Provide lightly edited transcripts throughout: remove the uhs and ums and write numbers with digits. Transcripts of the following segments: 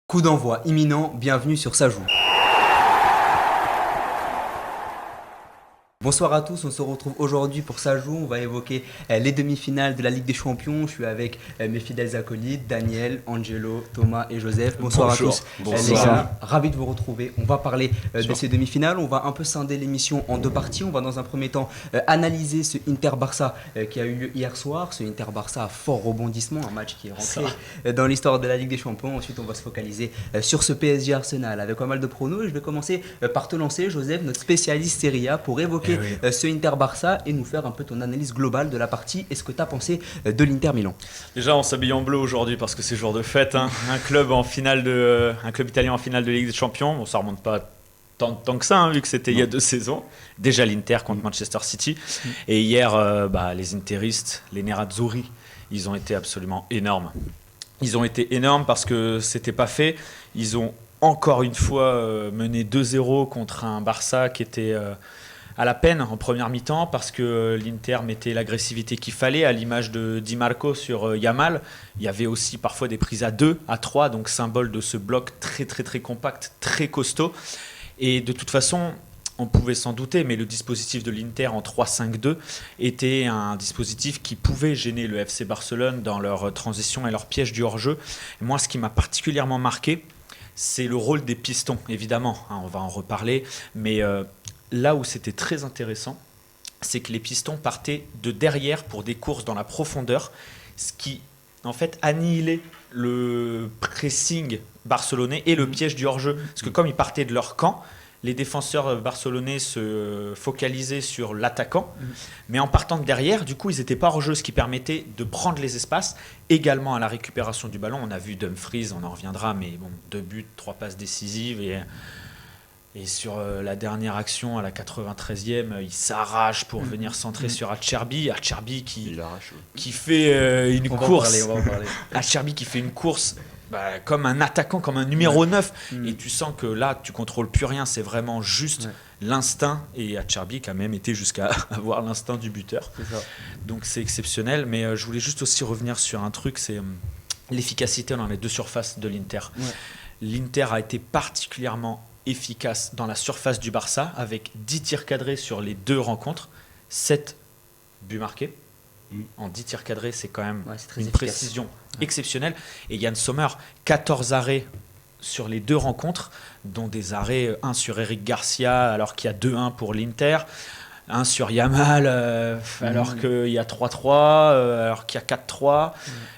Coup d'envoi imminent, bienvenue sur Ça joue. Bonsoir à tous, on se retrouve aujourd'hui pour Ça joue. On va évoquer les demi-finales de la Ligue des Champions. Je suis avec mes fidèles acolytes, Daniel, Angelo, Thomas et Joseph. Bonsoir Bonjour. à tous. Les gars, ravi de vous retrouver. On va parler de ces demi-finales. On va un peu scinder l'émission en deux parties. On va dans un premier temps analyser ce Inter-Barça qui a eu lieu hier soir. Ce Inter-Barça à fort rebondissement, un match qui est rentré dans l'histoire de la Ligue des Champions. Ensuite, on va se focaliser sur ce PSG Arsenal avec pas mal de pronos. Et je vais commencer par te lancer, Joseph, notre spécialiste Serie A, pour évoquer ce Inter-Barça et nous faire un peu ton analyse globale de la partie et ce que tu as pensé de l'Inter Milan. Déjà, on s'habille en bleu aujourd'hui parce que c'est jour de fête. Un club italien en finale de Ligue des Champions. Bon, ça remonte pas tant que ça, vu que c'était il y a 2 saisons. Déjà l'Inter contre Manchester City. Et hier, les Interistes, les Nerazzurri, ils ont été absolument énormes. Ils ont été énormes parce que c'était pas fait. Ils ont encore une fois mené 2-0 contre un Barça qui était à la peine en première mi-temps parce que l'Inter mettait l'agressivité qu'il fallait, à l'image de Di Marco sur Yamal. Il y avait aussi parfois des prises à 2, à 3, donc symbole de ce bloc très très très compact, très costaud. Et de toute façon, on pouvait s'en douter, mais le dispositif de l'Inter en 3-5-2 était un dispositif qui pouvait gêner le FC Barcelone dans leur transition et leur piège du hors-jeu. Et moi, ce qui m'a particulièrement marqué, c'est le rôle des pistons, évidemment. On va en reparler, mais là où c'était très intéressant, c'est que les pistons partaient de derrière pour des courses dans la profondeur, ce qui en fait annihilait le pressing barcelonais et le piège du hors-jeu. Parce que comme ils partaient de leur camp, les défenseurs barcelonais se focalisaient sur l'attaquant, mais en partant de derrière, du coup, ils n'étaient pas hors-jeu, ce qui permettait de prendre les espaces, également à la récupération du ballon. On a vu Dumfries, on en reviendra, mais bon, 2 buts, 3 passes décisives et sur la dernière action, à la 93e, il s'arrache pour venir centrer sur Acerbi. Acerbi qui fait une course. On va en parler. Acerbi qui fait une course comme un attaquant, comme un numéro 9. Et tu sens que là, tu contrôles plus rien. C'est vraiment juste l'instinct. Et Acerbi quand même été jusqu'à avoir l'instinct du buteur. C'est ça. Donc c'est exceptionnel. Mais je voulais juste aussi revenir sur un truc, c'est l'efficacité dans les deux surfaces de l'Inter. Ouais. L'Inter a été particulièrement efficace dans la surface du Barça avec 10 tirs cadrés sur les 2 rencontres, 7 buts marqués. En 10 tirs cadrés, c'est quand même une efficace. Précision exceptionnelle. Et Yann Sommer, 14 arrêts sur les 2 rencontres, dont des arrêts, un sur Eric Garcia alors qu'il y a 2-1 pour l'Inter, un sur Yamal alors qu'il y a 3-3, alors qu'il y a 4-3.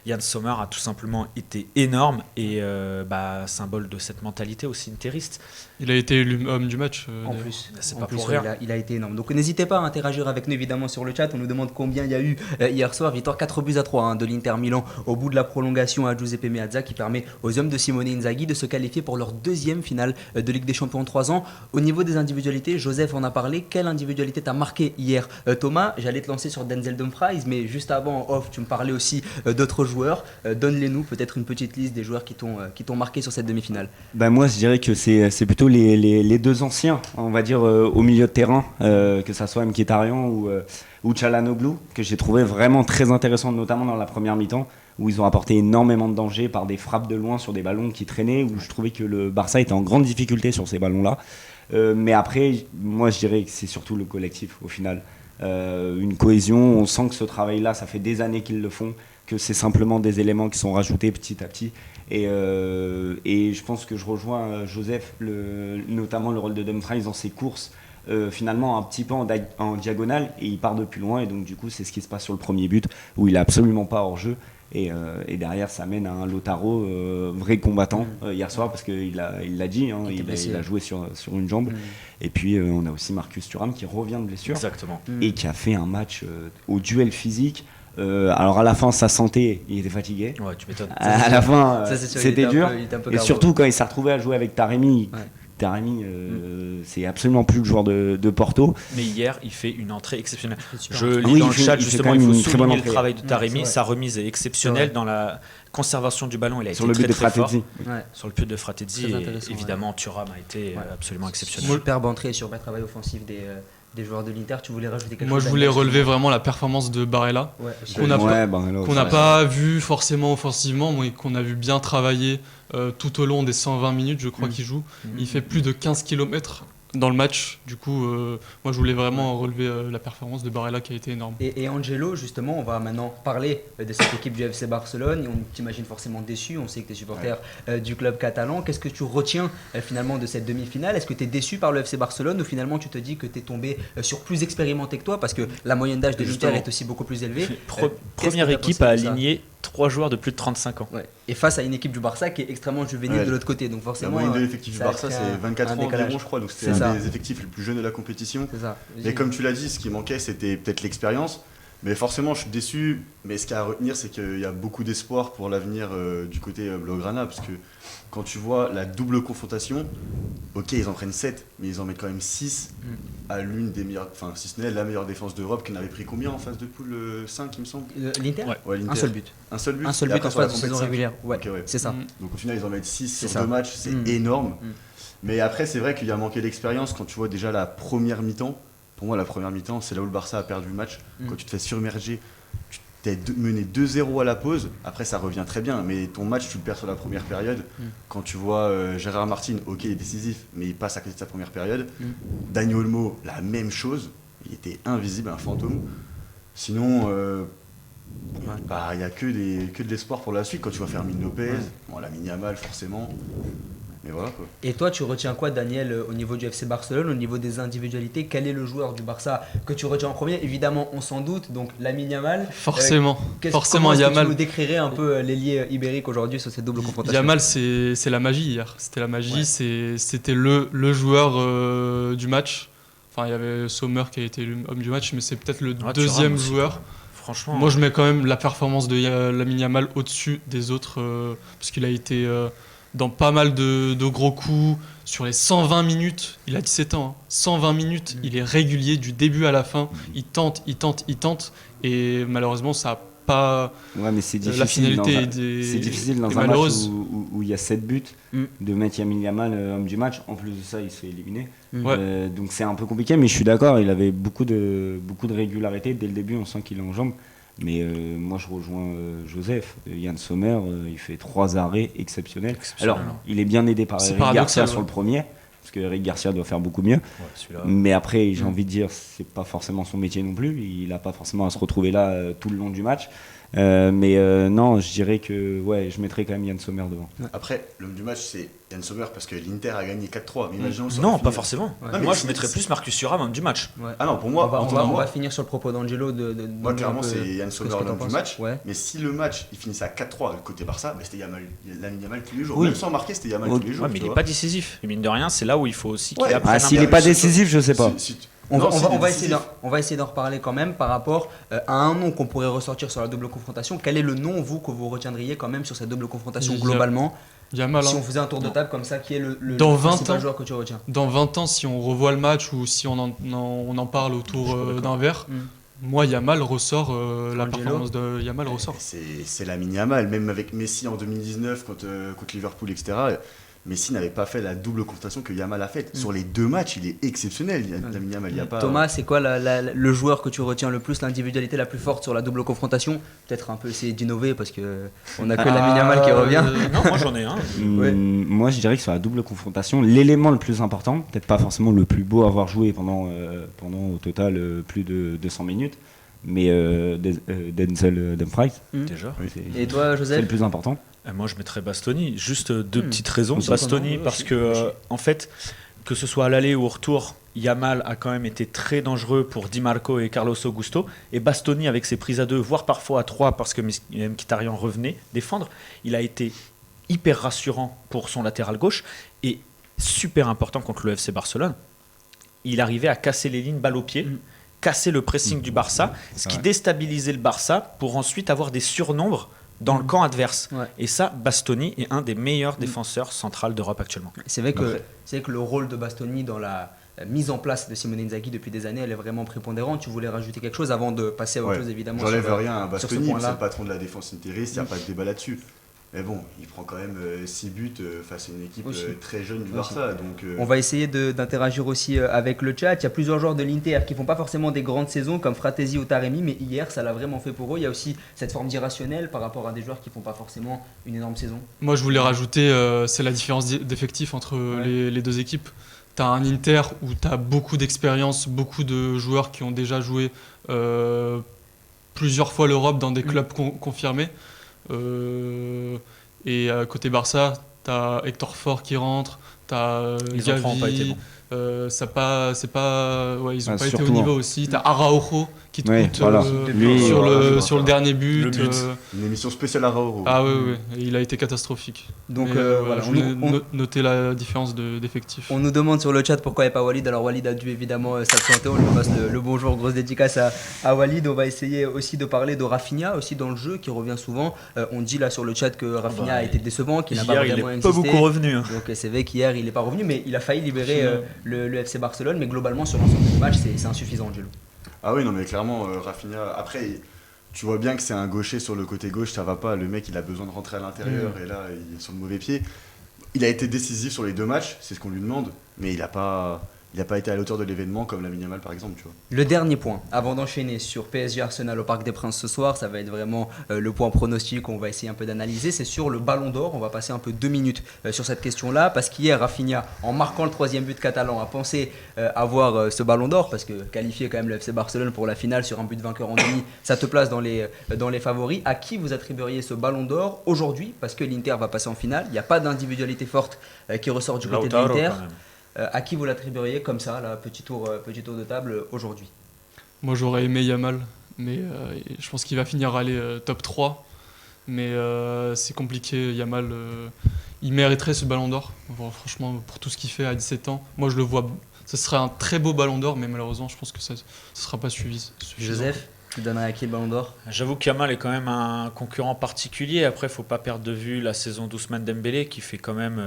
Yann Sommer a tout simplement été énorme et symbole de cette mentalité aussi interiste. Il a été élu homme du match. En plus, c'est pas pour rien. Il a été énorme. Donc n'hésitez pas à interagir avec nous évidemment sur le chat. On nous demande combien il y a eu hier soir. Victoire 4-3 de l'Inter Milan au bout de la prolongation à Giuseppe Meazza qui permet aux hommes de Simone Inzaghi de se qualifier pour leur 2e finale de Ligue des Champions en 3 ans. Au niveau des individualités, Joseph en a parlé. Quelle individualité t'a marqué hier, Thomas? J'allais te lancer sur Denzel Dumfries, mais juste avant en off, tu me parlais aussi d'autres joueurs. Donne-les-nous peut-être une petite liste des joueurs qui t'ont marqué sur cette demi-finale. Moi, je dirais que c'est plutôt les 2 anciens, on va dire, au milieu de terrain, que ça soit Mkhitaryan ou Çalhanoğlu, que j'ai trouvé vraiment très intéressant, notamment dans la première mi-temps, où ils ont apporté énormément de danger par des frappes de loin sur des ballons qui traînaient, où je trouvais que le Barça était en grande difficulté sur ces ballons-là. Mais après, moi, je dirais que c'est surtout le collectif, au final. Une cohésion, on sent que ce travail-là, ça fait des années qu'ils le font, que c'est simplement des éléments qui sont rajoutés petit à petit. Et je pense que je rejoins Joseph, notamment le rôle de Dumfries dans ses courses, finalement un petit peu en diagonale, et il part de plus loin, et donc du coup c'est ce qui se passe sur le premier but, où il n'est absolument pas hors jeu. Et derrière, ça mène à un Lautaro vrai combattant hier soir, parce qu'il l'a dit, il a joué sur une jambe. Et puis on a aussi Marcus Thuram qui revient de blessure. Exactement. Et qui a fait un match au duel physique. Alors à la fin, sa santé, il était fatigué. Ouais, tu m'étonnes. À la fin, c'était dur. Et carbo. surtout quand il s'est retrouvé à jouer avec Taremi. Taremi, c'est absolument plus le joueur de Porto. Mais hier, il fait une entrée exceptionnelle. Je lis dans le chat, justement, il faut souligner le travail de Taremi. Sa remise est exceptionnelle dans la conservation du ballon. Il a été très fort. Sur le but de Fratesi. Et évidemment, Thuram a été absolument exceptionnel. Superbe entrée sur le travail offensif des joueurs de l'Inter. Tu voulais rajouter quelque Moi, chose? je voulais Daniel? relever vraiment la performance de Barella, Ouais, qu'on n'a pas, là, qu'on n'a pas vu forcément offensivement, mais qu'on a vu bien travailler tout au long des 120 minutes, je crois qu'il joue. Il fait plus de 15 km dans le match. Du coup, moi, je voulais vraiment relever la performance de Barella qui a été énorme. Et Angelo, justement, on va maintenant parler de cette équipe du FC Barcelone. Et on t'imagine forcément déçu. On sait que tu es supporter du club catalan. Qu'est-ce que tu retiens finalement de cette demi-finale? Est-ce que tu es déçu par le FC Barcelone ou finalement tu te dis que tu es tombé sur plus expérimenté que toi parce que la moyenne d'âge de l'Inter est aussi beaucoup plus élevée? Première équipe à aligner 3 joueurs de plus de 35 ans. Ouais. Et face à une équipe du Barça qui est extrêmement juvénile de l'autre côté. Donc La forcément, moyenne de l'effectif du ça Barça, crée c'est 24 un ans décalage. environ, je crois. Donc C'est c'était ça. un des effectifs les plus jeunes de la compétition. C'est ça. Mais comme tu l'as dit, ce qui manquait, c'était peut-être l'expérience. Mais forcément, je suis déçu. Mais ce qu'il y a à retenir, c'est qu'il y a beaucoup d'espoir pour l'avenir du côté Blaugrana. Parce que quand tu vois la double confrontation, ok, ils en prennent 7, mais ils en mettent quand même 6 à l'une des meilleures, enfin, si ce n'est la meilleure défense d'Europe, qui en avait pris combien en phase de poule 5, il me semble. L'Inter Ouais. Ouais, l'Inter. Un seul but. Un seul but. Un seul Et but après, en sur la phase de saison compète 5. régulière. Ouais, Ok, ouais. c'est ça. Donc au final, ils en mettent 6 C'est sur ça. 2 matchs, c'est énorme. Mais après, c'est vrai qu'il y a manqué d'expérience quand tu vois déjà la première mi-temps. Pour moi, la première mi-temps, c'est là où le Barça a perdu le match. Quand tu te fais surmerger, tu t'es mené 2-0 à la pause. Après, ça revient très bien. Mais ton match, tu le perds sur la première période. Quand tu vois Gérard Martin, ok, il est décisif, mais il passe à côté de sa première période. Dani Olmo, la même chose. Il était invisible, un fantôme. Sinon, il n'y a que de l'espoir pour la suite. Quand tu vois Fermin Lopez, bon, Lamine Yamal, forcément. Mais voilà quoi. Et toi, tu retiens quoi, Daniel, au niveau du FC Barcelone, au niveau des individualités? Quel est le joueur du Barça que tu retiens en premier? Évidemment, on s'en doute, donc Lamine Yamal. Forcément, Comment est-ce que Yamal. tu nous décrirais un peu l'ailier ibérique aujourd'hui sur cette double confrontation? Yamal, c'est la magie hier. C'était la magie, c'était le joueur du match. Enfin, il y avait Sommer qui a été l'homme du match, mais c'est peut-être le deuxième joueur. Franchement, Moi, je mets quand même la performance de Lamine Yamal au-dessus des autres, parce qu'il a été dans pas mal de gros coups. Sur les 120 minutes, il a 17 ans, hein. 120 minutes, il est régulier du début à la fin. Il tente. Et malheureusement, ça n'a pas... Ouais, mais c'est difficile. La finalité c'est difficile dans est un match malheureuse. où il y a 7 buts de mettre Lamine Yamal homme du match. En plus de ça, il se fait éliminer. Ouais. Donc c'est un peu compliqué, mais je suis d'accord. Il avait beaucoup de régularité. Dès le début, on sent qu'il est en jambes. Mais moi, je rejoins Joseph. Yann Sommer, il fait 3 arrêts exceptionnels. Alors, il est bien aidé par C'est Eric paradoxal, Garcia sur le premier, parce que Eric Garcia doit faire beaucoup mieux. celui-là. Mais après, j'ai envie de dire, c'est pas forcément son métier non plus. Il n'a pas forcément à se retrouver là tout le long du match. Non, je dirais que je mettrais quand même Yann Sommer devant. Après, l'homme du match, c'est Yann Sommer parce que l'Inter a gagné 4-3. Mais imaginons ça Non, aurait pas fini. forcément. Ouais. Moi, Mais je mettrais plus Marcus Thuram homme du match. Ouais. Ah non, pour moi, on va finir sur le propos d'Angelo. Moi, clairement, c'est Yann Sommer ce que t'en l'homme du penses. match. Ouais. Mais si le match il finissait à 4-3 côté Barça, c'était Lamine Yamal tous les jours. Oui. Même sans marquer, c'était Yamal Oui. tous les jours. Ouais, mais tu il n'est vois. pas décisif. Et mine de rien, c'est là où il faut aussi qu'il Ouais. apprenne Ah, un s'il peu. n'est pas décisif, je sais pas. On Non, s'il est va décisif. essayer d'en reparler quand même par rapport à un nom qu'on pourrait ressortir sur la double confrontation. Quel est le nom, vous, que vous retiendriez quand même sur cette double confrontation globalement? Yamal, Si hein. on faisait un tour de table comme ça, qui est le Dans 20 principal ans. joueur que tu retiens? Dans 20 ans, si on revoit le match ou si on en parle autour d'un verre, moi, Yamal ressort, la Angelo. performance de Yamal ressort. C'est Lamine Yamal, même avec Messi en 2019 contre Liverpool, etc. Messi n'avait pas fait la double confrontation que Yamal a faite. Sur les 2 matchs, il est exceptionnel. Lamine Yamal, il y a pas. Thomas, c'est quoi le joueur que tu retiens le plus, l'individualité la plus forte sur la double confrontation? Peut-être un peu essayer d'innover parce qu'on n'a que Lamine Yamal qui revient. Non, moi j'en ai un. Moi, je dirais que sur la double confrontation, l'élément le plus important, peut-être pas forcément le plus beau à avoir joué pendant au total plus de 200 minutes, mais Denzel Dumfries. Déjà. Et toi, C'est Joseph? le plus important. Moi, je mettrais Bastoni. Juste 2 petites raisons. Aussi, Bastoni, pendant- parce que, en fait, que ce soit à l'aller ou au retour, Yamal a quand même été très dangereux pour Di Marco et Carlos Augusto. Et Bastoni, avec ses prises à 2, voire parfois à 3, parce que Mkhitaryan revenait défendre, il a été hyper rassurant pour son latéral gauche et super important contre le FC Barcelone. Il arrivait à casser les lignes balle au pied, casser le pressing du Barça, ce qui déstabilisait le Barça pour ensuite avoir des surnombres dans le camp adverse. Ouais. Et ça, Bastoni est un des meilleurs défenseurs centrales d'Europe actuellement. C'est vrai que le rôle de Bastoni dans la mise en place de Simone Inzaghi depuis des années, elle est vraiment prépondérante. Tu voulais rajouter quelque chose avant de passer à autre chose, évidemment. J'enlève sur- rien à sur ce Bastoni, point-là. c'est le patron de la défense interiste, il n'y a pas de débat là-dessus. Mais bon, il prend quand même 6 buts face à une équipe Aussi. très jeune du Aussi. Barça. Donc, On va essayer d'interagir aussi avec le chat. Il y a plusieurs joueurs de l'Inter qui font pas forcément des grandes saisons comme Fratesi ou Taremi, mais hier ça l'a vraiment fait pour eux. Il y a aussi cette forme d'irrationnel par rapport à des joueurs qui font pas forcément une énorme saison. Moi, je voulais rajouter, c'est la différence d'effectifs entre Ouais. les deux équipes. Tu as un Inter où tu as beaucoup d'expérience, beaucoup de joueurs qui ont déjà joué plusieurs fois l'Europe dans des clubs confirmés. Et côté Barça, tu as Hector Fort qui rentre, tu as Les autres n'ont pas été bons. ils n'ont pas été au surtout, niveau aussi. Tu as Araujo qui te Ouais, coûte voilà. Lui, sur, voilà, le, je sur le vois ça. dernier but. Le but. une émission spéciale à Raoult. Ah oui, il a été catastrophique. Donc Mais, voilà, je voulais noter la différence d'effectifs. on nous demande sur le chat pourquoi il n'y a pas Walid. Alors Walid a dû évidemment s'absenter. On lui passe le bonjour, grosse dédicace à Walid. On va essayer aussi de parler de Rafinha aussi dans le jeu qui revient souvent. On dit là sur le chat que Rafinha a été décevant, qu'il n'a pas Hier, il vraiment n'est pas existé. beaucoup revenu. Hein. Donc c'est vrai qu'hier il n'est pas revenu, mais il a failli libérer le FC Barcelone. Mais globalement sur l'ensemble du match c'est insuffisant, Angelo. Ah oui, non, mais clairement, Rafinha, après, tu vois bien que c'est un gaucher sur le côté gauche, ça va pas. Le mec, il a besoin de rentrer à l'intérieur et là, il est sur le mauvais pied. Il a été décisif sur les 2 matchs, c'est ce qu'on lui demande, mais il n'a pas été à la hauteur de l'événement comme Lamine Yamal par exemple, tu vois. Le dernier point, avant d'enchaîner sur PSG Arsenal au Parc des Princes ce soir, ça va être vraiment le point pronostic qu'on va essayer un peu d'analyser, c'est sur le Ballon d'Or. On va passer un peu 2 minutes sur cette question-là, parce qu'hier Rafinha, en marquant le 3e but catalan, a pensé avoir ce Ballon d'Or, parce que qualifier quand même le FC Barcelone pour la finale sur un but vainqueur en demi, ça te place dans les favoris. À qui vous attribueriez ce Ballon d'Or aujourd'hui, parce que l'Inter va passer en finale, il n'y a pas d'individualité forte qui ressort du côté de Lautaro, l'Inter. quand même. À qui vous l'attribueriez comme ça, là, petit tour de table aujourd'hui? Moi, j'aurais aimé Yamal, mais je pense qu'il va finir à aller top 3. Mais c'est compliqué. Yamal, il mériterait ce ballon d'or. Bon, franchement, pour tout ce qu'il fait à 17 ans, moi, je le vois. Ce serait un très beau ballon d'or, mais malheureusement, je pense que ça ne sera pas suffisant. Joseph, tu donnerais à qui le Ballon d'Or? J'avoue qu'Yamal est quand même un concurrent particulier. Après, il ne faut pas perdre de vue la saison d'Ousmane Dembélé qui fait quand même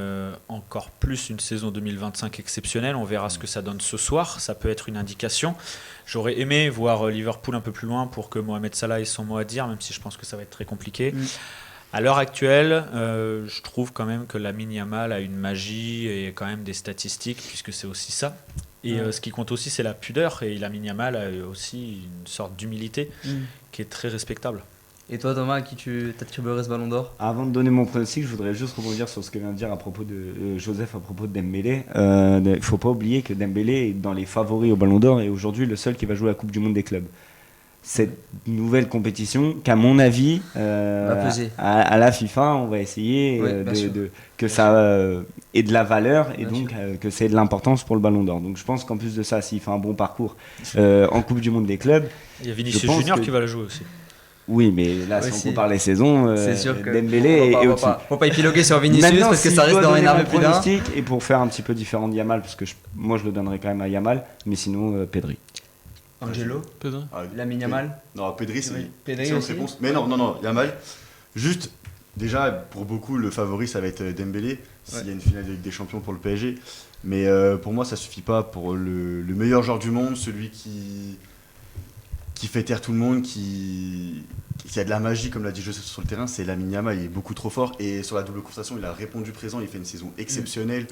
encore plus une saison 2025 exceptionnelle. On verra ce que ça donne ce soir. Ça peut être une indication. J'aurais aimé voir Liverpool un peu plus loin pour que Mohamed Salah ait son mot à dire, même si je pense que ça va être très compliqué. À l'heure actuelle, je trouve quand même que Lamine Yamal a une magie et quand même des statistiques, puisque c'est aussi ça. Et ce qui compte aussi, c'est la pudeur. Et Lamine Yamal a aussi une sorte d'humilité qui est très respectable. Et toi Thomas, à qui tu t'attribuerais ce Ballon d'Or? Avant de donner mon pronostic, je voudrais juste rebondir sur ce que vient de dire à propos de Joseph à propos de Dembélé. Il ne faut pas oublier que Dembélé est dans les favoris au Ballon d'Or et aujourd'hui le seul qui va jouer la Coupe du Monde des clubs. Cette nouvelle compétition qu'à mon avis, Va peser. à la FIFA, on va essayer Oui, bien sûr. que ça ait de la valeur et Bien donc que c'est de l'importance pour le Ballon d'Or. Donc je pense qu'en plus de ça, s'il fait un bon parcours en Coupe du Monde des clubs, Il y a Je Vinicius pense Junior que- qui va la jouer aussi. oui, mais là, si Aussi. on compare les saisons, C'est sûr que Dembélé est au-dessus. faut pas épiloguer sur Vinicius Maintenant, parce que si ça je risque dois d'en donner énerver mon plus d'un. pronostic, et pour faire un petit peu différent de Yamal, parce que moi je le donnerais quand même à Yamal, mais sinon Pedri. Angelo, Pedro. Ah, Lamine Yamal. Non, Pedri, c'est Oui. Pedri excellente aussi. réponse. Mais non, Yamal. Juste, déjà, pour beaucoup, le favori, ça va être Dembélé, s'il y a une finale de Ligue des Champions pour le PSG. Mais pour moi, ça suffit pas pour le meilleur joueur du monde, celui qui fait taire tout le monde, qui a de la magie, comme l'a dit Joseph sur le terrain, c'est Lamine Yamal, il est beaucoup trop fort. Et sur la double confrontation, il a répondu présent, il fait une saison exceptionnelle.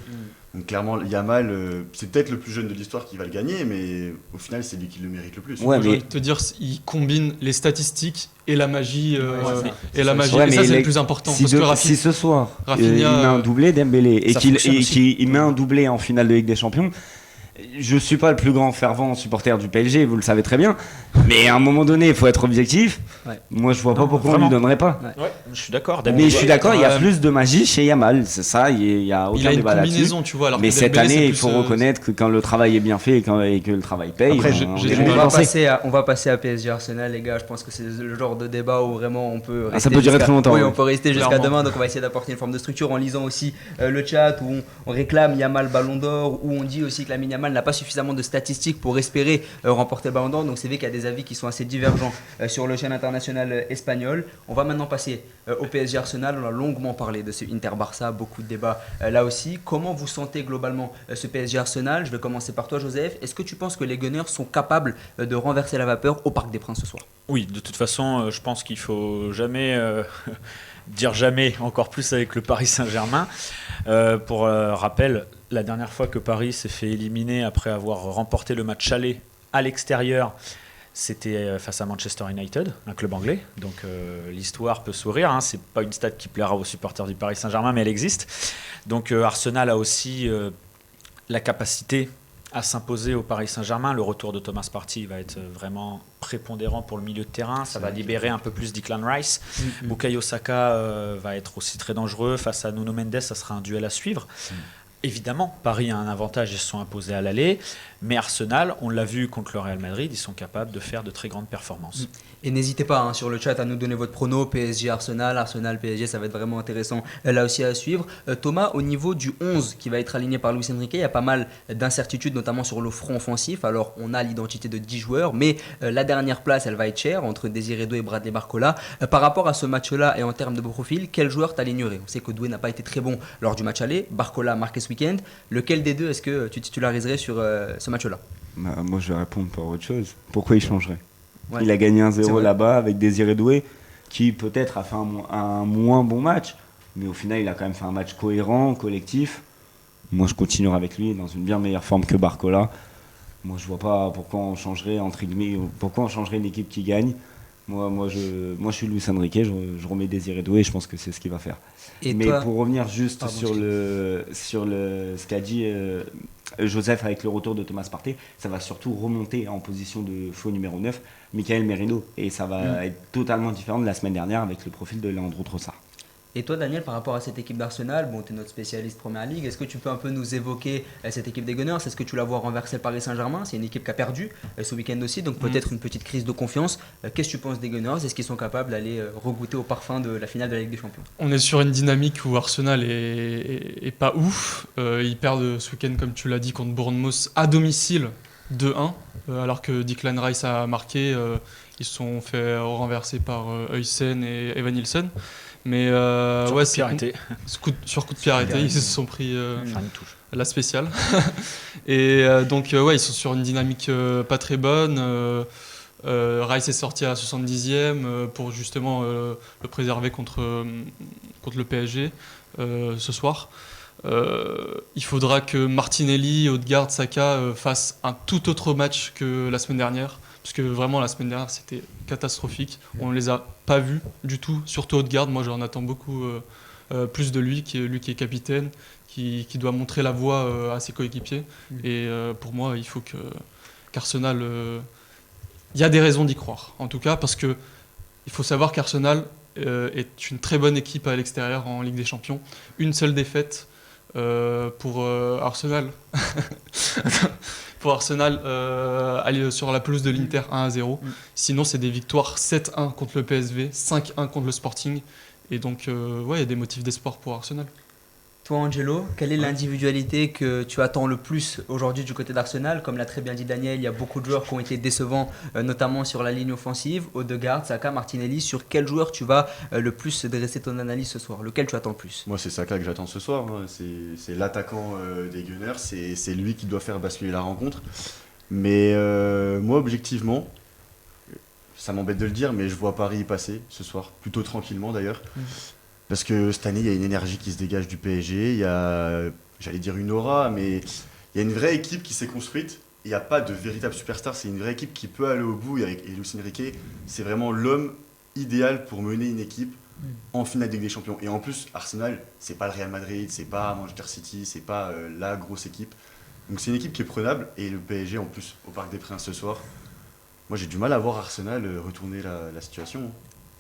Donc clairement, Yamal, c'est peut-être le plus jeune de l'histoire qui va le gagner, mais au final, c'est lui qui le mérite le plus. Ouais, J'ai mais- envie de te dire, il combine les statistiques et la magie. c'est ça. Ouais, Et mais ça, c'est les- le plus important. Si, parce que si ce soir, Rafinha, il met un doublé Dembélé et ça qu'il fonctionne aussi. qu'il met un doublé en finale de Ligue des Champions, je suis pas le plus grand fervent supporter du PSG, vous le savez très bien, mais à un moment donné, il faut être objectif. Ouais. Moi, je vois pas pourquoi on vraiment. lui donnerait pas. Ouais, je suis d'accord. Mais je suis d'accord, il y a Ouais. plus de magie chez Yamal, c'est ça, il y a il aucun a une débat là-dessus. combinaison, tu vois. Alors Mais que cette Dembélé, c'est année, il plus, faut reconnaître que quand le travail est bien fait et que le travail paye, Après, on j'ai est du jamais mal. lancé. On va passer à PSG Arsenal, les gars. Je pense que c'est le genre de débat où vraiment on peut Ah, ça rester peut durer jusqu'à- très longtemps, Oui, ouais. on peut rester jusqu'à Clairement. demain. Donc on va essayer d'apporter une forme de structure en lisant aussi le chat où on réclame Yamal Ballon d'Or, où on dit aussi que Lamine Yamal n'a pas suffisamment de statistiques pour espérer remporter le Ballon d'Or. Donc c'est vrai qu'il y a des avis qui sont assez divergents sur le chaîne international espagnol. On va maintenant passer au PSG Arsenal. On a longuement parlé de ce Inter Barça, beaucoup de débats là aussi. Comment vous sentez globalement ce PSG Arsenal? Je vais commencer par toi, Joseph. Est-ce que tu penses que les Gunners sont capables de renverser la vapeur au Parc des Princes ce soir? Oui, de toute façon, je pense qu'il faut jamais dire jamais, encore plus avec le Paris Saint-Germain. Pour rappel, la dernière fois que Paris s'est fait éliminer après avoir remporté le match aller à l'extérieur, c'était face à Manchester United, un club anglais. Donc l'histoire peut sourire. Hein. C'est pas une stat qui plaira aux supporters du Paris Saint-Germain, mais elle existe. Donc Arsenal a aussi la capacité à s'imposer au Paris Saint-Germain. Le retour de Thomas Partey va être vraiment prépondérant pour le milieu de terrain. Ça va libérer un peu plus Declan Rice. Bukayo Saka va être aussi très dangereux. Face à Nuno Mendes, ça sera un duel à suivre. Évidemment, Paris a un avantage, ils se sont imposés à l'aller, mais Arsenal, on l'a vu contre le Real Madrid, ils sont capables de faire de très grandes performances. Et n'hésitez pas sur le chat à nous donner votre prono, PSG Arsenal, Arsenal PSG, ça va être vraiment intéressant là aussi à suivre. Thomas, au niveau du 11 qui va être aligné par Luis Enrique, il y a pas mal d'incertitudes, notamment sur le front offensif. Alors on a l'identité de 10 joueurs, mais la dernière place, elle va être chère entre Désiré Doué et Bradley Barcola. Par rapport à ce match-là et en termes de profil, quel joueur t'alignerais? On sait que Doué n'a pas été très bon lors du match aller, Barcola a marqué ce week-end. Lequel des deux est-ce que tu titulariserais sur ce match-là? Moi, je vais répondre par autre chose. Pourquoi il changerait? Ouais. Il a gagné C'est 1-0 vrai. là-bas avec Désiré Doué, qui peut-être a fait un moins bon match, mais au final, il a quand même fait un match cohérent, collectif. Moi, je continuerai avec lui dans une bien meilleure forme que Barcola. Moi, je vois pas pourquoi on changerait, entre guillemets, pourquoi on changerait une équipe qui gagne. Moi, je suis Luis Enrique, je remets Désiré Doué et je pense que c'est ce qu'il va faire. Et Mais toi pour revenir juste Pardon, sur ce qu'a dit Joseph avec le retour de Thomas Partey, ça va surtout remonter en position de faux numéro 9, Michael Merino. Et ça va être totalement différent de la semaine dernière avec le profil de Leandro Trossard. Et toi, Daniel, par rapport à cette équipe d'Arsenal, bon, tu es notre spécialiste Première Ligue, est-ce que tu peux un peu nous évoquer cette équipe des Gunners? Est-ce que tu la vois renverser le Paris Saint-Germain? C'est une équipe qui a perdu ce week-end aussi, donc peut-être une petite crise de confiance. Qu'est-ce que tu penses des Gunners? Est-ce qu'ils sont capables d'aller regoûter au parfum de la finale de la Ligue des Champions? On est sur une dynamique où Arsenal est pas ouf. Ils perdent ce week-end, comme tu l'as dit, contre Bournemouth à domicile 2-1, alors que Declan Rice a marqué. Ils se sont fait renverser par Huysen et Evan Nilsson. Mais ouais, Sur coup sur coup de pied arrêté, ils se sont pris Enfin, une touche. la spéciale. Et donc, ouais, ils sont sur une dynamique pas très bonne. Rice est sorti à la 70e pour justement le préserver contre le PSG ce soir. Il faudra que Martinelli, Odegaard, Saka fassent un tout autre match que la semaine dernière. Parce que vraiment, la semaine dernière, c'était catastrophique. On ne les a pas vus du tout, surtout Odegaard. Moi, j'en attends beaucoup plus de lui qui est capitaine, qui doit montrer la voie à ses coéquipiers. Et pour moi, il faut qu'Arsenal... Il y a des raisons d'y croire, en tout cas, parce qu'il faut savoir qu'Arsenal est une très bonne équipe à l'extérieur en Ligue des Champions. Une seule défaite pour Arsenal. Pour Arsenal, aller sur la pelouse de l'Inter 1-0. Sinon, c'est des victoires 7-1 contre le PSV, 5-1 contre le Sporting. Et donc, ouais, il y a des motifs d'espoir pour Arsenal. Toi, Angelo, quelle est l'individualité que tu attends le plus aujourd'hui du côté d'Arsenal? Comme l'a très bien dit Daniel, il y a beaucoup de joueurs qui ont été décevants, notamment sur la ligne offensive. Odegaard, Saka, Martinelli, sur quel joueur tu vas le plus dresser ton analyse ce soir? Lequel tu attends le plus? Moi, c'est Saka que j'attends ce soir. Hein. C'est l'attaquant des Gunners. C'est lui qui doit faire basculer la rencontre. Mais moi, objectivement, ça m'embête de le dire, mais je vois Paris y passer ce soir, plutôt tranquillement d'ailleurs. Parce que cette année, il y a une énergie qui se dégage du PSG. Il y a, j'allais dire une aura, mais il y a une vraie équipe qui s'est construite. Il n'y a pas de véritable superstar. C'est une vraie équipe qui peut aller au bout. Et Luis Enrique, c'est vraiment l'homme idéal pour mener une équipe en finale de Ligue des Champions. Et en plus, Arsenal, c'est pas le Real Madrid, c'est pas Manchester City, c'est pas la grosse équipe. Donc c'est une équipe qui est prenable. Et le PSG, en plus, au Parc des Princes ce soir, moi j'ai du mal à voir Arsenal retourner la situation.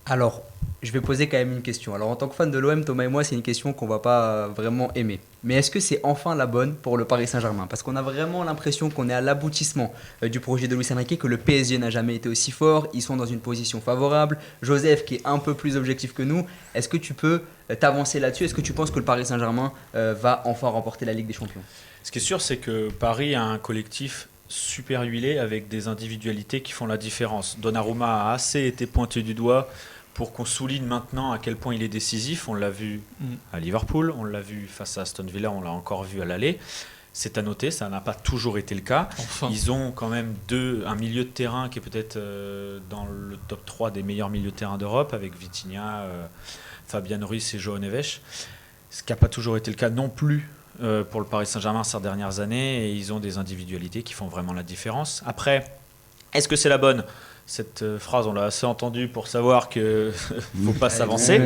Alors, je vais poser quand même une question. Alors, en tant que fan de l'OM, Thomas et moi, c'est une question qu'on va pas vraiment aimer. Mais est-ce que c'est enfin la bonne pour le Paris Saint-Germain? Parce qu'on a vraiment l'impression qu'on est à l'aboutissement du projet de Luis Enrique, que le PSG n'a jamais été aussi fort. Ils sont dans une position favorable. Joseph, qui est un peu plus objectif que nous, est-ce que tu peux t'avancer là-dessus? Est-ce que tu penses que le Paris Saint-Germain va enfin remporter la Ligue des Champions? Ce qui est sûr, c'est que Paris a un collectif super huilé avec des individualités qui font la différence. Donnarumma a assez été pointé du doigt pour qu'on souligne maintenant à quel point il est décisif. On l'a vu à Liverpool, on l'a vu face à Aston Villa, on l'a encore vu à l'aller. C'est à noter, ça n'a pas toujours été le cas. Enfin. Ils ont quand même un milieu de terrain qui est peut-être dans le top 3 des meilleurs milieux de terrain d'Europe, avec Vitinha, Fabian Ruiz et João Neves, ce qui n'a pas toujours été le cas non plus pour le Paris Saint-Germain ces dernières années, et ils ont des individualités qui font vraiment la différence. Après, est-ce que c'est la bonne ? Cette phrase, on l'a assez entendue pour savoir qu'il ne faut pas s'avancer.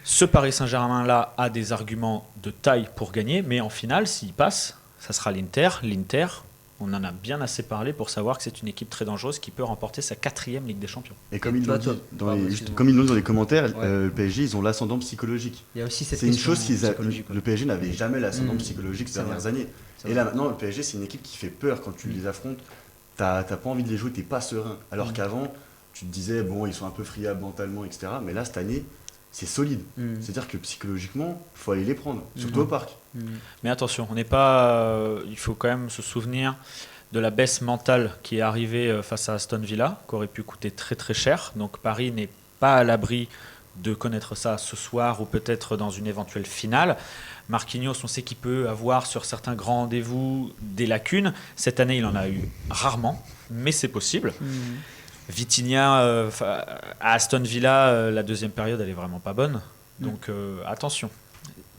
Ce Paris Saint-Germain-là a des arguments de taille pour gagner, mais en finale, s'il passe, ça sera l'Inter. L'Inter, on en a bien assez parlé pour savoir que c'est une équipe très dangereuse qui peut remporter sa 4e Ligue des Champions. Et comme ils l'ont dit dans les commentaires, le PSG, ils ont l'ascendant psychologique. Il y a aussi cette C'est une question chose psychologique. le PSG n'avait jamais l'ascendant psychologique ces C'est dernières vrai. années. C'est Et vrai. là maintenant, le PSG, c'est une équipe qui fait peur quand tu les affrontes. T'as pas envie de les jouer, t'es pas serein. Alors qu'avant, tu te disais, bon, ils sont un peu friables mentalement, etc. Mais là, cette année, c'est solide. C'est-à-dire que psychologiquement, il faut aller les prendre, surtout au parc. Mais attention, on n'est pas. Il faut quand même se souvenir de la baisse mentale qui est arrivée face à Aston Villa, qui aurait pu coûter très très cher. Donc Paris n'est pas à l'abri de connaître ça ce soir ou peut-être dans une éventuelle finale. Marquinhos, on sait qu'il peut avoir sur certains grands rendez-vous des lacunes. Cette année, il en a eu rarement, mais c'est possible. Vitinha à Aston Villa, la deuxième période, elle est vraiment pas bonne. Donc attention.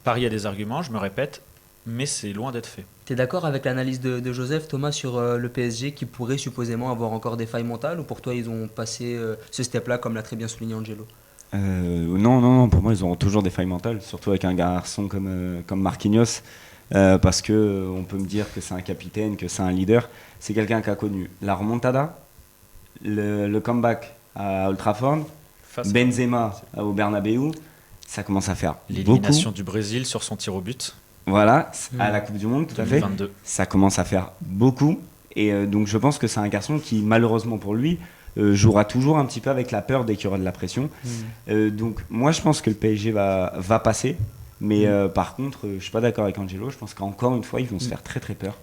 Paris a des arguments, je me répète, mais c'est loin d'être fait. Tu es d'accord avec l'analyse de Joseph, Thomas, sur le PSG qui pourrait supposément avoir encore des failles mentales, ou pour toi ils ont passé ce step-là comme l'a très bien souligné Angelo? Non, pour moi ils auront toujours des failles mentales, surtout avec un garçon comme Marquinhos, parce que on peut me dire que c'est un capitaine, que c'est un leader. C'est quelqu'un qui a connu la remontada, le comeback à Old Trafford, Benzema au Bernabeu. Ça commence à faire l'élimination beaucoup. du Brésil sur son tir au but. Voilà, à la Coupe du Monde, tout à fait. 2022. Ça commence à faire beaucoup. Et donc je pense que c'est un garçon qui, malheureusement pour lui, jouera toujours un petit peu avec la peur dès qu'il y aura de la pression. Donc moi je pense que le PSG va passer. Mais par contre, je ne suis pas d'accord avec Angelo. Je pense qu'encore une fois, ils vont se faire très très peur.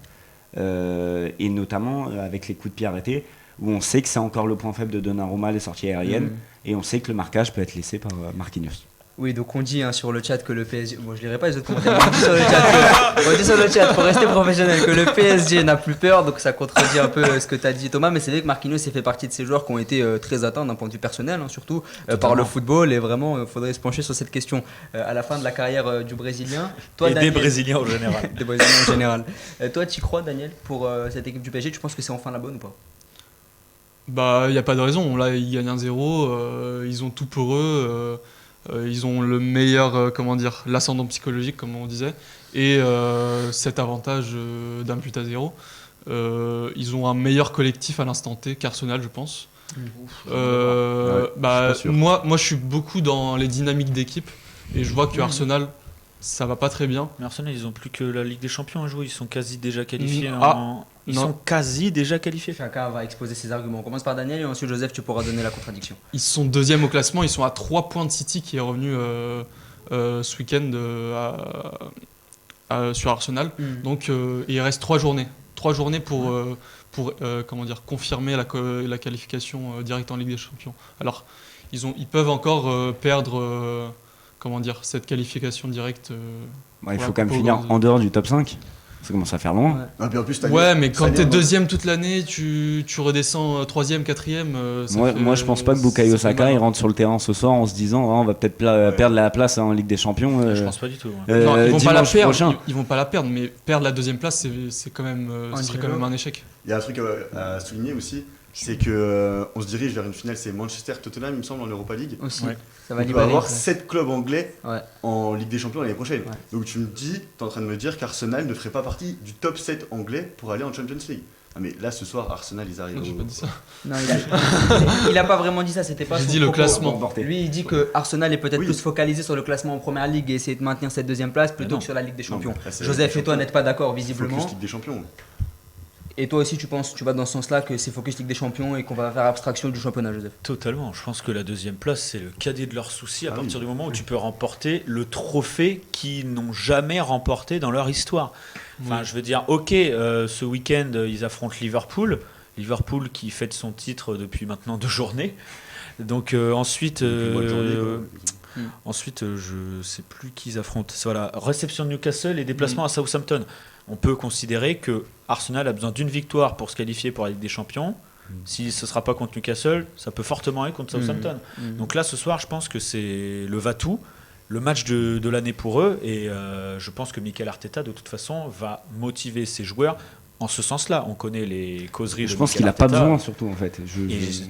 Et notamment avec les coups de pied arrêtés, où on sait que c'est encore le point faible de Donnarumma, les sorties aériennes. Et on sait que le marquage peut être laissé par Marquinhos. Oui, donc on dit sur le chat que le PSG... Bon, je lirai pas les autres commentaires, mais on dit sur le chat, pour rester professionnel, que le PSG n'a plus peur, donc ça contredit un peu ce que tu as dit Thomas, mais c'est vrai que Marquinhos fait partie de ces joueurs qui ont été très atteints d'un point de vue personnel, surtout par le football, et vraiment, il faudrait se pencher sur cette question à la fin de la carrière du Brésilien. Toi, et Daniel, des Brésiliens en général. Des Brésiliens en général. Toi, tu y crois, Daniel, pour cette équipe du PSG? Tu penses que c'est enfin la bonne ou pas? Bah, il n'y a pas de raison. Là, ils gagnent 1-0, ils ont tout pour eux. Ils ont le meilleur, l'ascendant psychologique, comme on disait, et cet avantage d'un but à 0. Ils ont un meilleur collectif à l'instant T qu'Arsenal, je pense. Moi, je suis beaucoup dans les dynamiques d'équipe, et je vois que Arsenal, ça va pas très bien. Mais Arsenal, ils n'ont plus que la Ligue des Champions à jouer. Ils sont quasi déjà qualifiés. Ils non. sont quasi déjà qualifiés. Chacun va exposer ses arguments. On commence par Daniel et ensuite Joseph, tu pourras donner la contradiction. Ils sont deuxième au classement, ils sont à 3 points de City qui est revenu ce week-end sur Arsenal. Donc il reste 3 journées. 3 journées pour confirmer la qualification directe en Ligue des Champions. Alors ils peuvent encore perdre cette qualification directe. Il faut quand même finir en dehors du top 5. Ça commence à faire loin. Puis en plus, Mais quand t'es deuxième toute l'année, tu redescends troisième, quatrième. Moi, je pense pas que Bukayo Saka il rentre sur le terrain ce soir en se disant on va peut-être perdre la place en Ligue des Champions. Je pense pas du tout. Non, ils vont pas la perdre. Prochain. Ils vont pas la perdre, mais perdre la deuxième place, c'est quand même, ce serait quand même un échec. Il y a un truc à souligner aussi, c'est que on se dirige vers une finale, c'est Manchester-Tottenham, il me semble, en Europa League. Aussi. Ouais. Ça va On va avoir 7 clubs anglais en Ligue des Champions l'année prochaine. Ouais. Donc tu me dis, t'es en train de me dire qu'Arsenal ne ferait pas partie du top 7 anglais pour aller en Champions League. Ah mais là ce soir, Arsenal ils arrivent. Non, j'ai pas dit ça. Non, il a pas vraiment dit ça, c'était pas J'ai son dit le propos. classement. Lui, il dit que Arsenal est peut-être Oui. plus focalisé sur le classement en première ligue et essayer de maintenir cette deuxième place plutôt non. que sur la Ligue des Champions. mais là, c'est Joseph la et toi Ligue des n'êtes pas d'accord Champions. visiblement. Focus Ligue des Champions. Et toi aussi, tu vas dans ce sens-là que c'est focus Ligue des Champions et qu'on va faire abstraction du championnat, Joseph. Totalement. Je pense que la deuxième place, c'est le cadet de leurs soucis à Ah partir oui. du moment où tu peux remporter le trophée qu'ils n'ont jamais remporté dans leur histoire. Enfin, je veux dire, ce week-end, ils affrontent Liverpool. Liverpool qui fête son titre depuis maintenant 2 journées. Donc ensuite, Depuis le mois de janvier, quoi. ensuite, je sais plus qui ils affrontent. Voilà, réception de Newcastle et déplacement à Southampton. On peut considérer que Arsenal a besoin d'une victoire pour se qualifier pour la Ligue des Champions. Si ce ne sera pas contre Newcastle, ça peut fortement aller contre Southampton. Donc là, ce soir, je pense que c'est le va-tout. le match de l'année pour eux. Et je pense que Mikel Arteta, de toute façon, va motiver ses joueurs en ce sens-là. On connaît les causeries Je de pense Mikel qu'il n'a pas Arteta. besoin, surtout en fait.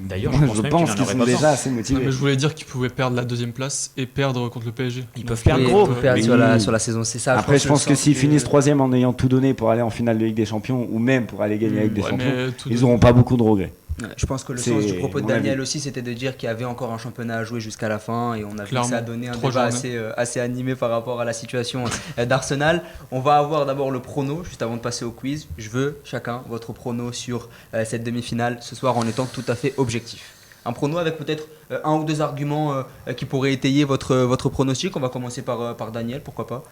D'ailleurs, je pense je même pense qu'il en qu'ils aurait sont pas déjà besoin. assez Ah, motivés. mais je voulais dire qu'ils pouvaient perdre la deuxième place et perdre contre le PSG. Ils peuvent Donc, perdre Oui, gros. on peut perdre mais- sur la saison, c'est ça. Après, je pense que s'ils finissent que- troisième en ayant tout donné pour aller en finale de Ligue des Champions, ou même pour aller gagner la Ligue des Ouais, Champions, mais tout ils de- n'auront pas beaucoup de regrets. Ouais, je pense que le C'est sens du propos de mon Daniel avis. aussi, c'était de dire qu'il y avait encore un championnat à jouer jusqu'à la fin et on a vu que Clairement. ça a donné un 3 débat journées. assez animé par rapport à la situation d'Arsenal. On va avoir d'abord le prono, juste avant de passer au quiz. Je veux chacun votre prono sur cette demi-finale ce soir en étant tout à fait objectif. Un prono avec peut-être un ou deux arguments qui pourraient étayer votre pronostic. On va commencer par Daniel, pourquoi pas.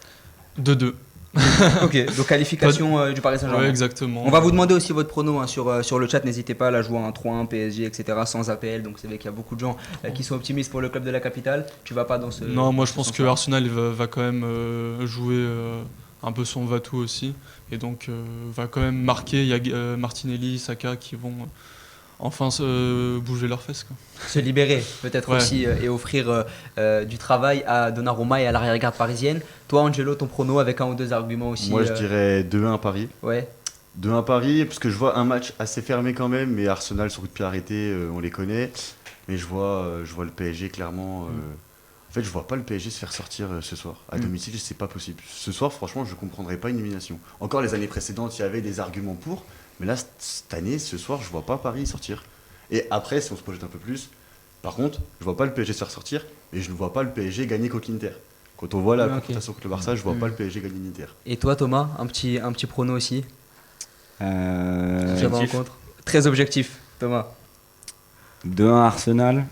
2-2. Ok, donc qualification du Paris Saint-Germain. Ouais, exactement. On va vous demander aussi votre prono sur le chat, n'hésitez pas à la jouer un 3-1 PSG, etc. sans APL, donc c'est vrai qu'il y a beaucoup de gens qui sont optimistes pour le club de la capitale. Tu vas pas dans ce... Non, moi je ce pense que sens-là. Arsenal va quand même jouer un peu son va-tout aussi. Et donc va quand même marquer. Il y a Martinelli, Saka qui vont enfin bouger leurs fesses, quoi. Se libérer peut-être Ouais. aussi et offrir du travail à Donnarumma et à l'arrière-garde parisienne. Toi Angelo, ton prono avec un ou deux arguments aussi. Moi, je dirais 2-1 Paris. Ouais. 2-1 Paris, parce que je vois un match assez fermé quand même, mais Arsenal sur coup de pied arrêté, on les connaît. Mais je vois le PSG clairement. En fait, je vois pas le PSG se faire sortir ce soir. À domicile, c'est pas possible. Ce soir, franchement, je comprendrais pas une élimination. Encore les années précédentes, il y avait des arguments pour, mais là, cette année, ce soir, je vois pas Paris sortir. Et après, si on se projette un peu plus, par contre, je vois pas le PSG se faire sortir, et je ne vois pas le PSG gagner contre l'Inter. Quand on voit la Ok. confrontation contre le Barça, je vois pas le PSG gagner l'Inter. Et toi Thomas, un petit prono aussi sur la Objectif. rencontre. Très objectif, Thomas. 2-1 Arsenal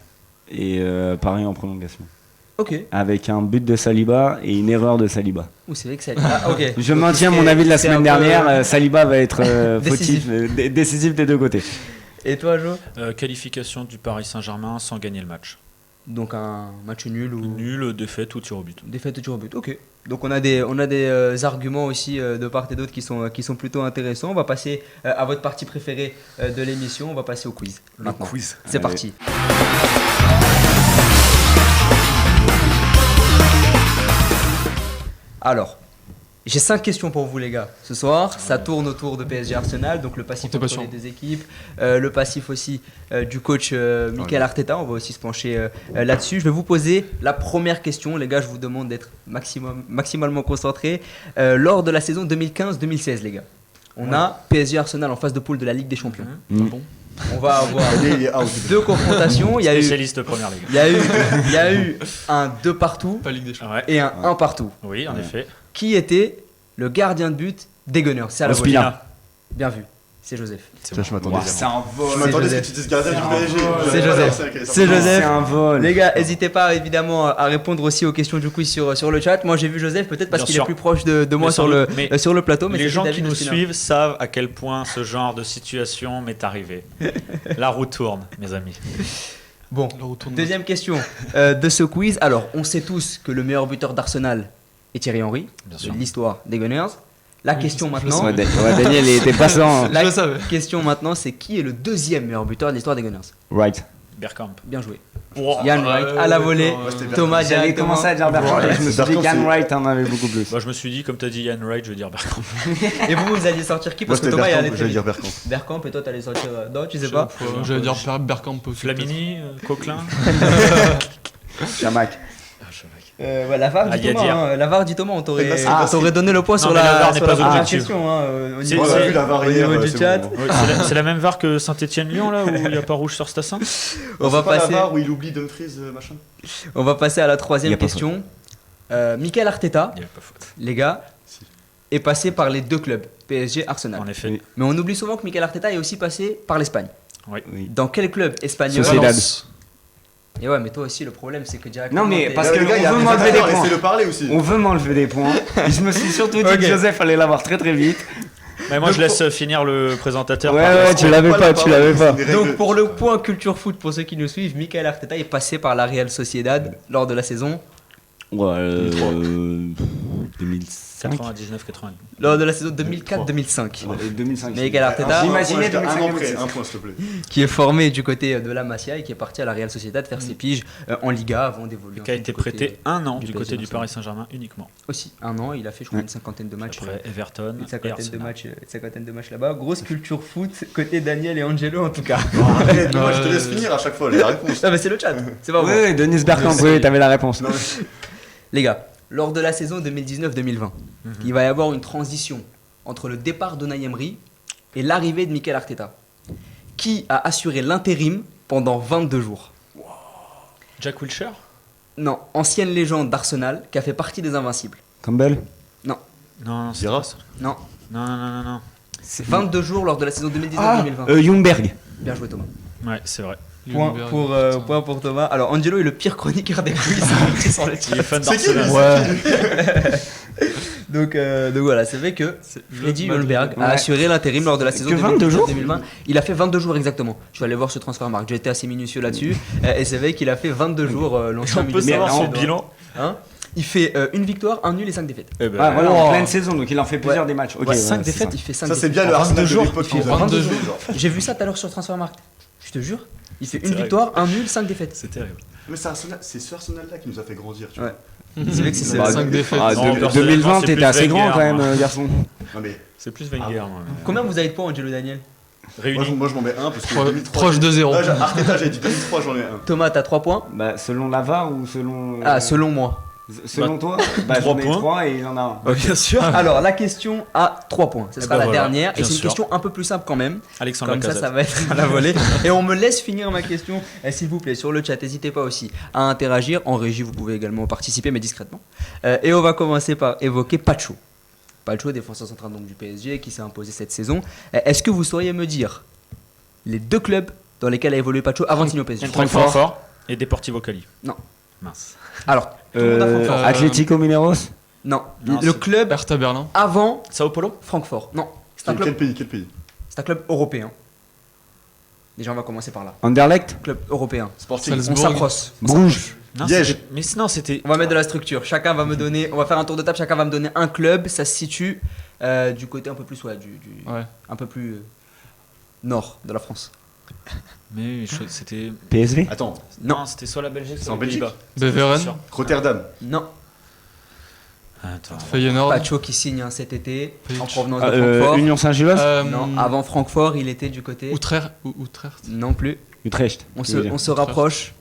et Paris en prolongation. Ok. Avec un but de Saliba et une erreur de Saliba. Ouh, c'est vrai que ça... Ah, ok. Je Donc, maintiens c'est- mon avis de la c'est semaine un peu- dernière. Saliba va être Décisif. fautif, décisif des deux côtés. Et toi Jo? Qualification du Paris Saint-Germain sans gagner le match. Donc un match nul ou... Nul, défaite ou tir au but. Défaite toujours au but, ok. Donc on a des arguments aussi de part et d'autre qui sont plutôt intéressants. On va passer à votre partie préférée de l'émission, on va passer au quiz. Maintenant. quiz. C'est Allez. parti. Alors, j'ai 5 questions pour vous les gars. Ce soir, ça tourne autour de PSG Arsenal, donc le passif Comptez entre patient. les deux équipes, le passif aussi du coach Mikel Arteta. On va aussi se pencher là-dessus. Je vais vous poser la première question. Les gars, je vous demande d'être maximalement concentrés. Lors de la saison 2015-2016, les gars, on a PSG Arsenal en phase de poule de la Ligue des Champions. Mm. On va avoir Il est out. deux confrontations. Il y a eu, Spécialiste première ligue. il y a eu un 2 partout Pas Ligue des Champions. Ouais. et un 1 partout. Oui, en effet. Qui était le gardien de but des Gunners? C'est à la volée. Ospina. Bien vu. C'est Joseph. Ça, je m'attendais. C'est un vol. Je m'attendais à ce Joseph. que tu dises gardien du C'est un PSG. vol. C'est Joseph. C'est Joseph. C'est un vol. Les gars, n'hésitez pas évidemment à répondre aussi aux questions du quiz sur le chat. Moi j'ai vu Joseph, peut-être parce Bien qu'il est sûr. plus proche de moi Mais sans doute. Mais sur le plateau. Mais les c'était gens qui David nous Ospina. suivent savent à quel point ce genre de situation m'est arrivé. La roue tourne, mes amis. Bon, Le retour de deuxième question de ce quiz. Alors, on sait tous que le meilleur buteur d'Arsenal est Thierry Henry, Bien de sûr. l'histoire des Gunners. La Oui, question je maintenant, Ouais, Daniel il était patient. la Je le savais. question maintenant, c'est qui est le deuxième meilleur buteur de l'histoire des Gunners? Right. Bergkamp. Bien joué. Oh, Yann Wright à la volée. d'accord, c'était Thomas J'allais directement. commencer à dire Bertrand et je me suis dit Bertrand, qu'Anne c'est- Wright en avait beaucoup plus. Bah, je me suis dit, comme tu as dit Yann Wright, je vais dire Bergkamp. Et vous alliez sortir qui? Moi, Parce que c'était Thomas il allait Bergkamp. très J'allais vite. dire Bergkamp. Bergkamp et toi t'allais sortir. Non, tu sais pas. J'allais dire Bergkamp aussi. Flamini, Coquelin. Chamac. Ouais, la VAR Ah, dit y a Thomas. dire. Hein. La VAR dit Thomas, on t'aurait Ah, on t'aurait donné le point Non, sur mais la VAR n'est sur pas première objective. question. Hein, au C'est- niveau, On a vu la VAR au niveau hier, du c'est chat. bon. Oui, c'est la même VAR que Saint-Etienne-Lyon, là, où il n'y a pas rouge sur Stassin. On va C'est pas la passer. VAR où il oublie Dumfries, machin. On va passer à la Y troisième a pas question. Mikel Arteta, Il n'y a pas faute. les gars, Si. est passé par les deux clubs, PSG, Arsenal. En effet. Oui. Mais on oublie souvent que Mikel Arteta est aussi passé par l'Espagne. Oui. Dans quel club espagnol? Sociedad. Valence. Et ouais, mais toi aussi, le problème, c'est que directement. Non, mais t'es- parce Là, que les gars, il y a on veut des m'enlever des acteurs, points. laissez-le parler aussi. On veut m'enlever des points. Et je me suis surtout dit Ok. que Joseph allait l'avoir très très vite. Mais moi, je laisse finir le présentateur. Ouais, par ouais, contre. tu l'avais pas, tu l'avais pas. C'est des Donc règles. pour le point culture foot, pour ceux qui nous suivent, Mikel Arteta est passé par la Real Sociedad lors de la saison. Ouais, 2005. 99-90. Lors de la saison 2004-2005. 2005. Mikel Arteta, J'imaginais un an 2005. près, un point s'il te plaît. qui est formé du côté de la Masia et qui est parti à la Real Sociedad faire ses piges en Liga avant d'évoluer. Qui a ensuite été du côté, prêté un an du du PSG côté du Barcelone. Paris Saint-Germain uniquement. Aussi, un an, il a fait je crois une cinquantaine de matchs. Après Everton Une et cinquantaine Arsenal. de matchs là-bas. Grosse culture foot côté Daniel et Angelo en tout cas. Arrête, moi je te laisse finir à chaque fois la réponse. Non mais c'est le chat, c'est pas Oui, moi. oui, Denis Bergkamp, oui, t'avais la réponse. Non, mais- Les gars, lors de la saison 2019-2020, il va y avoir une transition entre le départ d'Unai Emery et l'arrivée de Mikel Arteta, qui a assuré l'intérim pendant 22 jours. Jack Wilshere. Non, ancienne légende d'Arsenal qui a fait partie des Invincibles. Campbell. Non, c'est Dira. pas ça. Non, Non. c'est 22 jours lors de la saison 2019-2020. Ljungberg. Bien joué Thomas. Ouais, c'est vrai. Point pour Thomas. Alors Angelo est le pire chroniqueur des quiz qui est sur le Il chat. est fan C'est qui, d'Arsenal. Ouais. Donc voilà, c'est vrai que Freddy Ljungberg a Ouais. assuré l'intérim lors de la saison Que 22 jours 2019-2020. Il a fait 22 jours exactement. Je vais aller voir ce transfert marque. J'ai été assez minutieux là-dessus. Et c'est vrai qu'il a fait 22 jours l'ancien On peut milieu. savoir Mais son en- bilan. Hein il fait une victoire, un nul et 5 défaites. Eh ben, Ah, voilà, en Wow. pleine saison, donc il en fait plusieurs des matchs. Ok, Ouais, ouais, 5 c'est défaites, ça. il fait 5 Ça c'est défaites. bien le 22 Arsenal de jours, l'époque. il fait qu'on a 22 fait, jours. genre. J'ai vu ça tout à l'heure sur Transfermarkt. Je te jure. Il fait une terrible. victoire, un nul, 5 défaites. c'est terrible. Mais c'est ce Arsenal-là qui nous a fait grandir, tu Ouais. vois. C'est vrai que c'est Bah, 5 défaites. Ah, Non, de- personnellement, 2020, c'est t'étais plus assez grand Wenger, quand même, moi. garçon. Non mais C'est plus Wenger. moi. Combien vous avez de points, Angelo Daniel? Réunis. moi je m'en mets un parce que Pro- 2003. Proche de 0. Arteta, j'ai dit 2003, j'en ai un. Thomas, t'as 3 points. Bah, selon la VAR ou selon. Ah, selon moi. Selon toi Bah, 3 j'en ai points. 3 et il en a un. Bien sûr. Alors, la question a 3 points. Ce Eh sera ben la voilà, dernière. Et bien c'est une sûr. question un peu plus simple quand même. Alexandre Comme ça, Lacazette. ça va être à la volée. Et on me laisse finir ma question, s'il vous plaît, sur le chat. N'hésitez pas aussi à interagir. En régie, vous pouvez également participer, mais discrètement. Et on va commencer par évoquer Pacho. Pacho, défenseur central donc, du PSG, qui s'est imposé cette saison. Est-ce que vous sauriez me dire les 2 clubs dans lesquels a évolué Pacho avant de signer au PSG? Eintracht Francfort et Deportivo Cali. Non. Mince. Alors, tout le monde a Francfort. Atlético Mineros. Non, Non, le c'est- club Hertha Berlin. avant Sao Paulo. Francfort. Non, c'est un club, Quel pays c'est un club européen. Déjà, on va commencer par là. Anderlecht. Club européen. Sporting. Salzbourg. On s'approche. Bruges. Non, Liège. c'était- Mais non, c'était. On va mettre de la structure. Chacun va me donner. On va faire un tour de table. Chacun va me donner un club. Ça se situe du côté un peu plus, Ouais. un peu plus nord de la France. Mais c'était. PSV. Attends, Non, c'était soit la Belgique, C'est soit en les Belgique Pays-Bas. Beveren. Sûr. Rotterdam. Non. Attends. Feyenoord. Pacho qui signe cet été en Pitch. provenance de Francfort. Union Saint-Gilloise. Non. Avant Francfort, il était du côté. Utrecht. Utrecht. Non plus. Utrecht. On se rapproche.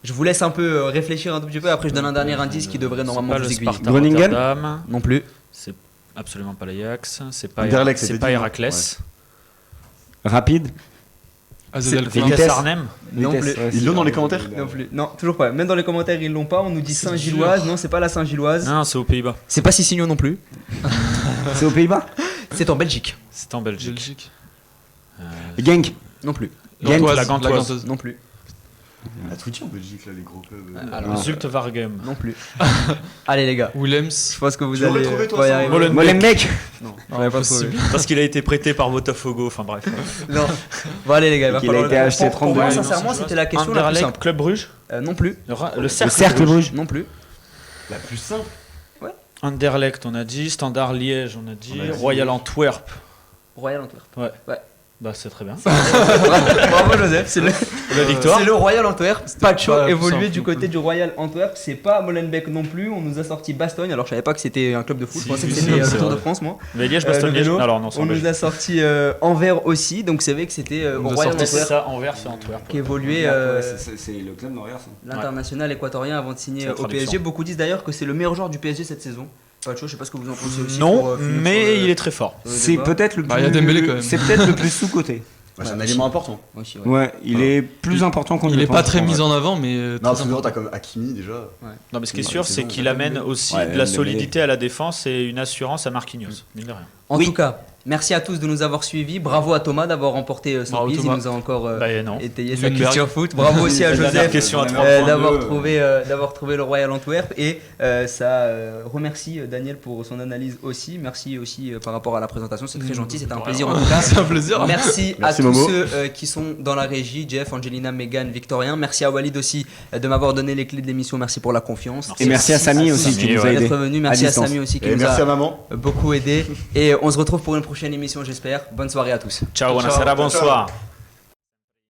Je vous laisse un peu réfléchir un tout petit peu. Après, je donne un dernier indice qui devrait normalement C'est pas vous le aiguiller. Sparta Groningen. Rotterdam. Non plus. C'est absolument pas l'Ajax. C'est pas Anderlecht, c'est c'était pas dit, Héraclès. Rapide. AZ C'est Alkmaar. Vitesse Arnhem. Non Vitesse, plus. ouais, Ils c'est- l'ont dans les commentaires Non plus. Non, toujours pas. Même dans les commentaires, ils l'ont pas. On nous dit C'est Saint-Gilloise. dur. Non, c'est pas la Saint-Gilloise. Non, c'est aux Pays-Bas. C'est pas Sissignon non plus. C'est aux Pays-Bas. C'est en Belgique. C'est en Belgique. Belgique. Genk. Non plus. Gent. Gantoise, la Gantoise. Gantoise. Non plus. La Twitch en Belgique, là, les gros clubs. Alors, Ah. Zulte Waregem. non plus. Allez les gars. Willems. Je pense que vous Tu l'aurais allez trouvé, toi, pas y ça, arriver. Molenbeek. Molenbeek. Non, on va pas trouver. Parce qu'il a été prêté par Botafogo. Enfin bref. Non. Bon allez les gars, il va Qu'il falloir a été le- acheté pour 32 moi, millions. sincèrement, c'était la question la plus Anderlecht, simple. Club Bruges. Non plus. Le Le Cercle, Cercle Bruges. Non plus. La plus simple. Anderlecht, on a dit. Standard Liège, on a dit. On a dit. Royal Antwerp. Royal Antwerp. Bah c'est très bien. Bravo Joseph, c'est le, La victoire. c'est le Royal Antwerp. Pacho pas la plus évolué simple du non côté plus. du Royal Antwerp. C'est pas Molenbeek non plus. On nous a sorti Bastogne. Alors je savais pas que c'était un club de foot. Je Si, pensais que si, c'était c'est le Tour de vrai. France moi. Mais Liège, le Bastogne, Liège. vélo, Alors non, c'est en On nous Belgique. a sorti Anvers aussi. Donc c'est vrai que c'était au On nous a Royal sorti C'est Antwerp ça, Anvers, c'est Antwerp. qui évoluait C'est le club d'Anvers. l'international équatorien avant de signer C'est la au traduction. PSG. Beaucoup disent d'ailleurs que c'est le meilleur joueur du PSG cette saison. Pacho, je sais pas ce que vous en pensez aussi. Non, pour, finir sur mais le- il est très fort. sur le C'est débat. peut-être le Bah, il y a Dembélé quand même. C'est peut-être le plus sous-côté. C'est un élément important. Aussi, ouais. Ouais, il est plus important qu'on ne Il le est pas pense. très mis en avant, mais. Non, très parce que important. t'as comme Hakimi déjà. Non, mais ce qui est Ouais, sûr, c'est c'est bon. qu'il amène aussi Ouais, de la Dembélé. solidité à la défense et une assurance à Marquinhos. Mine de rien. En Oui. tout cas, merci à tous de nous avoir suivis. Bravo à Thomas d'avoir remporté son Bravo, quiz. Thomas. Il nous a encore Non. étayé sa Lundberg. culture foot. Bravo aussi à La dernière Joseph question à 3 d'avoir trouvé le Royal Antwerp. Et ça remercie Daniel pour son analyse aussi. Merci aussi par rapport à la présentation. C'est très gentil. C'était un plaisir en tout cas. C'est un plaisir. Merci à Merci, tous Momo. ceux qui sont dans la régie, Jeff, Angelina, Megan, Victorien. Merci à Walid aussi de m'avoir donné les clés de l'émission. Merci pour la confiance. Et merci à Samy aussi Samy, qui nous a ouais. aidés. d'être venu. Merci à distance. Samy aussi qui Et nous merci à a maman. beaucoup aidé. Et on se retrouve pour une prochaine émission, j'espère. Bonne soirée à tous. Ciao, buonasera, bonsoir.